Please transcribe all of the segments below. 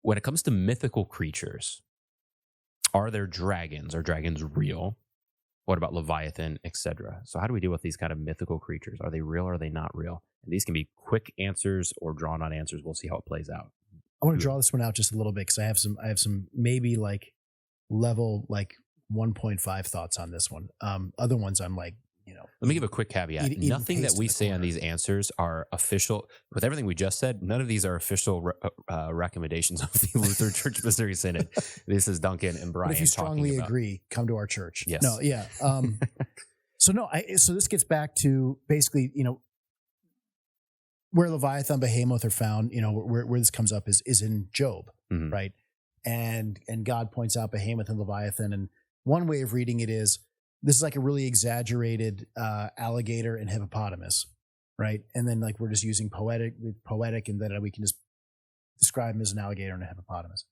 when it comes to mythical creatures, are there dragons? Are dragons real? What about Leviathan, etc.? So how do we deal with these kind of mythical creatures? Are they real or are they not real? And these can be quick answers or drawn on answers. We'll see how it plays out. I want to draw this one out just a little bit because I have some maybe like level like 1.5 thoughts on this one. Other ones I'm like, Let me give a quick caveat. Nothing that we say on these answers are official. With everything we just said, none of these are official recommendations of the Lutheran Church Missouri Synod. This is Duncan and Bryan. But if you strongly agree, come to our church. Yes. No, yeah. So this gets back to basically, where Leviathan, Behemoth are found, where this comes up is in Job, Mhm. right? And God points out Behemoth and Leviathan. And one way of reading it is, this is like a really exaggerated alligator and hippopotamus, right? And then like we're just using poetic, and then we can just describe them as an alligator and a hippopotamus.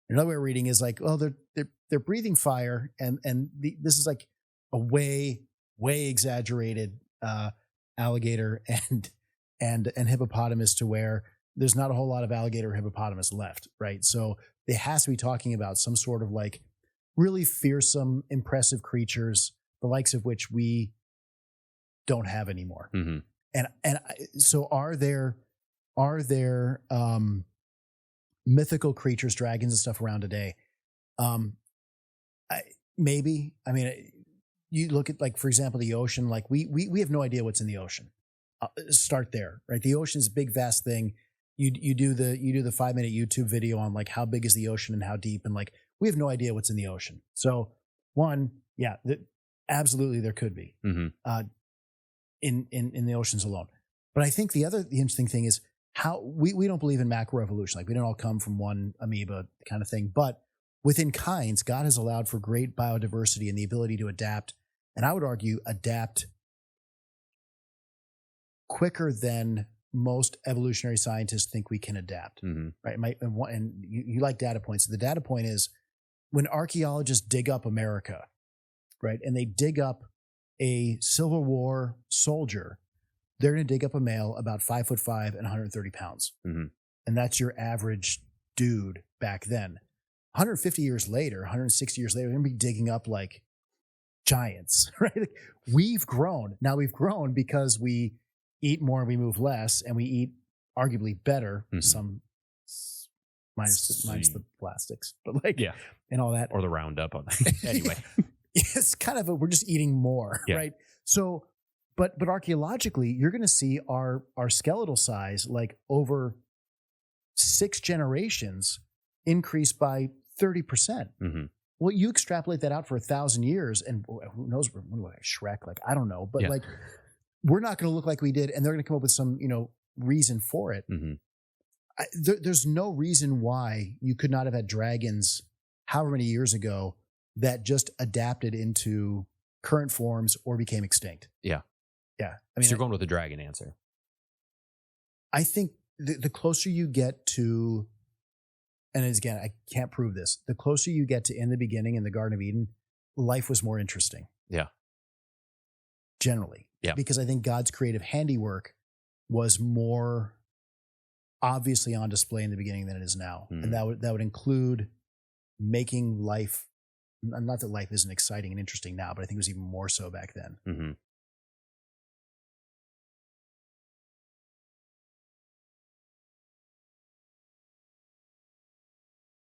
Another way of reading is like, well, they're breathing fire, and this is like a way exaggerated alligator and hippopotamus to where there's not a whole lot of alligator or hippopotamus left, right? So it has to be talking about some sort of like really fearsome, impressive creatures, the likes of which we don't have anymore. Mm-hmm. So are there mythical creatures, dragons and stuff around today? Maybe. I mean, you look at, like, for example, the ocean. Like we have no idea what's in the ocean. Start there, right? The ocean's a big, vast thing. You do the 5-minute YouTube video on like how big is the ocean and how deep, and like we have no idea what's in the ocean. So absolutely there could be in the oceans alone. But I think the interesting thing is how we don't believe in macroevolution. Like we don't all come from one amoeba kind of thing. But within kinds, God has allowed for great biodiversity and the ability to adapt. And I would argue adapt quicker than most evolutionary scientists think we can adapt. Mm-hmm. Right? And you like data points. The data point is when archaeologists dig up America, right, and they dig up a Civil War soldier, they're going to dig up a male about 5'5" and 130 pounds. Mm-hmm. And that's your average dude back then. 150 years later, 160 years later, they're going to be digging up like giants, right? Like, we've grown. Now we've grown because we eat more and we move less, and we eat arguably better. Mm-hmm. Some minus the plastics, but like, yeah, and all that, or the Roundup on that. Anyway, it's kind of we're just eating more, yeah. right? So, but archaeologically, you're going to see our skeletal size like over 6 generations increase by 30%. Mm-hmm. Well, you extrapolate that out for 1,000 years, and who knows? What Shrek? Like, I don't know, but like, we're not going to look like we did, and they're going to come up with some, reason for it. Mm-hmm. There's no reason why you could not have had dragons however many years ago that just adapted into current forms or became extinct. Yeah. Yeah. So you're going with the dragon answer. I think the closer you get to, and again, I can't prove this, the closer you get to in the beginning in the Garden of Eden, life was more interesting. Yeah. Generally. Yeah. Because I think God's creative handiwork was more obviously on display in the beginning than it is now. Mm-hmm. And that would include making life, not that life isn't exciting and interesting now, but I think it was even more so back then. Mm-hmm.